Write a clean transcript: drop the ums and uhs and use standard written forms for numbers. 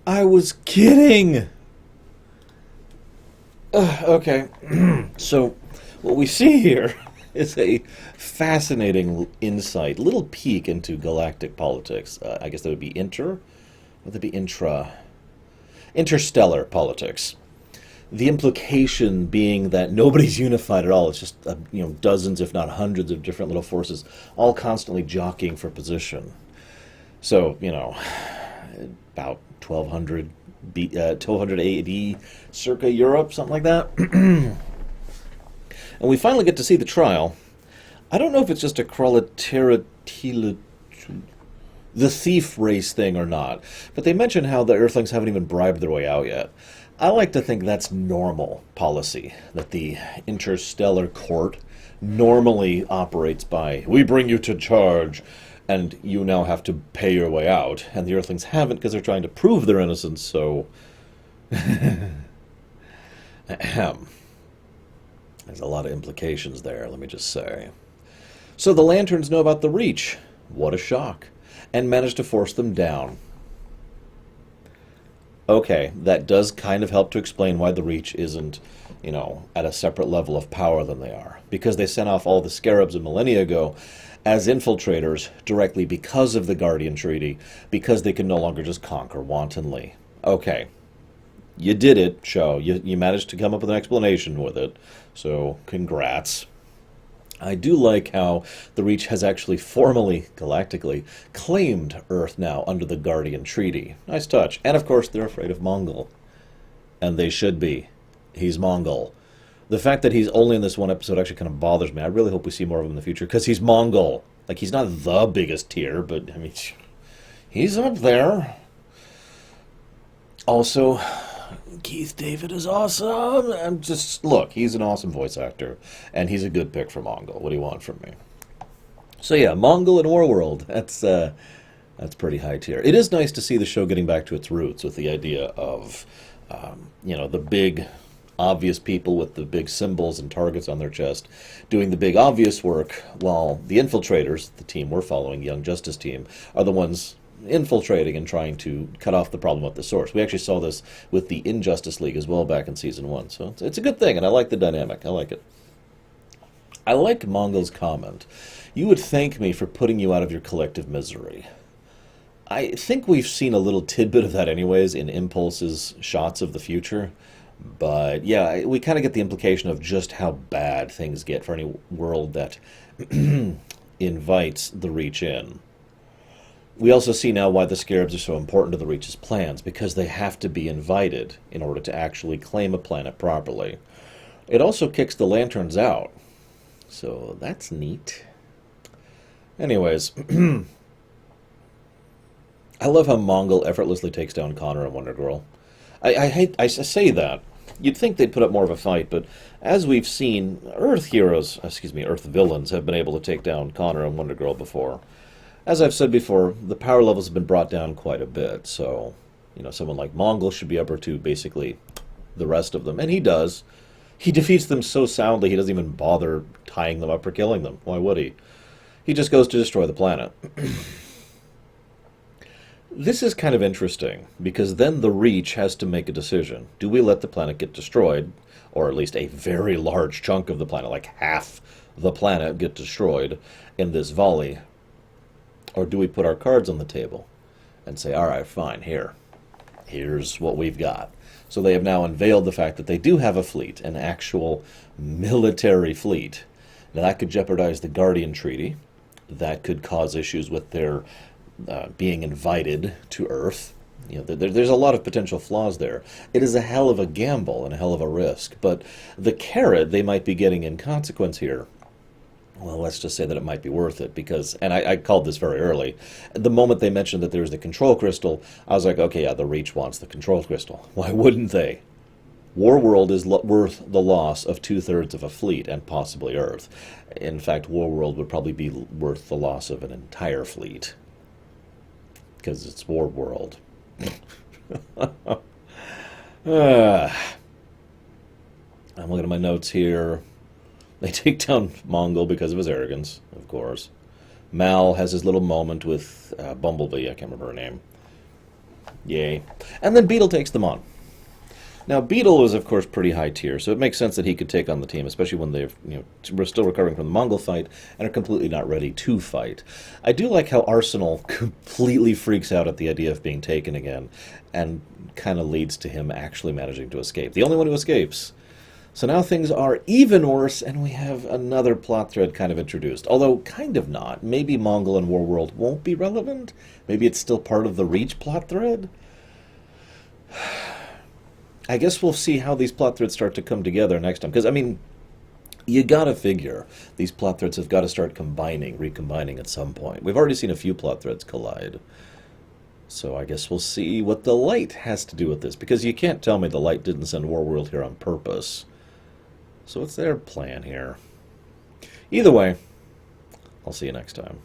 I was kidding! Okay. So, what we see here is a fascinating insight, little peek into galactic politics. I guess that would be would that be interstellar politics. The implication being that nobody's unified at all. It's just dozens, if not hundreds, of different little forces, all constantly jockeying for position. So about 1200 AD, circa Europe, something like that. And we finally get to see the trial. I don't know if it's just a the thief race thing or not, but they mention how the Earthlings haven't even bribed their way out yet. I like to think that's normal policy, that the interstellar court normally operates by, we bring you to charge, and you now have to pay your way out, and the Earthlings haven't because they're trying to prove their innocence, so... Ahem. There's a lot of implications there, let me just say. So the Lanterns know about the Reach. What a shock. And manage to force them down. Okay, that does kind of help to explain why the Reach isn't, at a separate level of power than they are. Because they sent off all the Scarabs a millennia ago as infiltrators directly because of the Guardian Treaty, because they can no longer just conquer wantonly. Okay, you did it, show. You managed to come up with an explanation with it, so congrats. I do like how the Reach has actually formally, galactically, claimed Earth now under the Guardian Treaty. Nice touch. And of course, they're afraid of Mongol. And they should be. He's Mongol. The fact that he's only in this one episode actually kind of bothers me. I really hope we see more of him in the future, because he's Mongol. Like, he's not the biggest tier, but, I mean, he's up there. Also, Keith David is awesome. I'm just, look, he's an awesome voice actor, and he's a good pick for Mongol. What do you want from me? So yeah, Mongol and War World. That's pretty high tier. It is nice to see the show getting back to its roots with the idea of, the big, obvious people with the big symbols and targets on their chest doing the big, obvious work, while the infiltrators, the team we're following, Young Justice Team, are the ones infiltrating and trying to cut off the problem at the source. We actually saw this with the Injustice League as well back in Season 1, so it's a good thing, and I like the dynamic. I like it. I like Mongol's comment. You would thank me for putting you out of your collective misery. I think we've seen a little tidbit of that anyways in Impulse's shots of the future, but yeah, we kind of get the implication of just how bad things get for any world that invites the Reach in. We also see now why the Scarabs are so important to the Reach's plans, because they have to be invited in order to actually claim a planet properly. It also kicks the Lanterns out, so that's neat. Anyways, I love how Mongol effortlessly takes down Connor and Wonder Girl. I say that. You'd think they'd put up more of a fight, but as we've seen, Earth villains have been able to take down Connor and Wonder Girl before. As I've said before, the power levels have been brought down quite a bit, so, someone like Mongol should be able to basically the rest of them, and he does. He defeats them so soundly he doesn't even bother tying them up or killing them. Why would he? He just goes to destroy the planet. This is kind of interesting, because then the Reach has to make a decision. Do we let the planet get destroyed, or at least a very large chunk of the planet, like half the planet, get destroyed in this volley? Or do we put our cards on the table and say, all right, fine, here's what we've got. So they have now unveiled the fact that they do have a fleet, an actual military fleet. Now that could jeopardize the Guardian Treaty. That could cause issues with their being invited to Earth. There's a lot of potential flaws there. It is a hell of a gamble and a hell of a risk, but the carrot they might be getting in consequence here, well, let's just say that it might be worth it, because, and I called this very early, the moment they mentioned that there's the control crystal, I was like, okay, yeah, the Reach wants the control crystal. Why wouldn't they? War World is worth the loss of 2/3 of a fleet, and possibly Earth. In fact, War World would probably be worth the loss of an entire fleet, because it's War World. I'm looking at my notes here. They take down Mongol because of his arrogance, of course. Mal has his little moment with Bumblebee, I can't remember her name. Yay. And then Beetle takes them on. Now, Beetle is, of course, pretty high tier, so it makes sense that he could take on the team, especially when we're still recovering from the Mongol fight and are completely not ready to fight. I do like how Arsenal completely freaks out at the idea of being taken again, and kind of leads to him actually managing to escape. The only one who escapes. So now things are even worse, and we have another plot thread kind of introduced. Although, kind of not. Maybe Mongol and War World won't be relevant? Maybe it's still part of the Reach plot thread? I guess we'll see how these plot threads start to come together next time. Because, I mean, you gotta figure these plot threads have got to start recombining at some point. We've already seen a few plot threads collide. So I guess we'll see what the Light has to do with this. Because you can't tell me the Light didn't send War World here on purpose. So what's their plan here? Either way, I'll see you next time.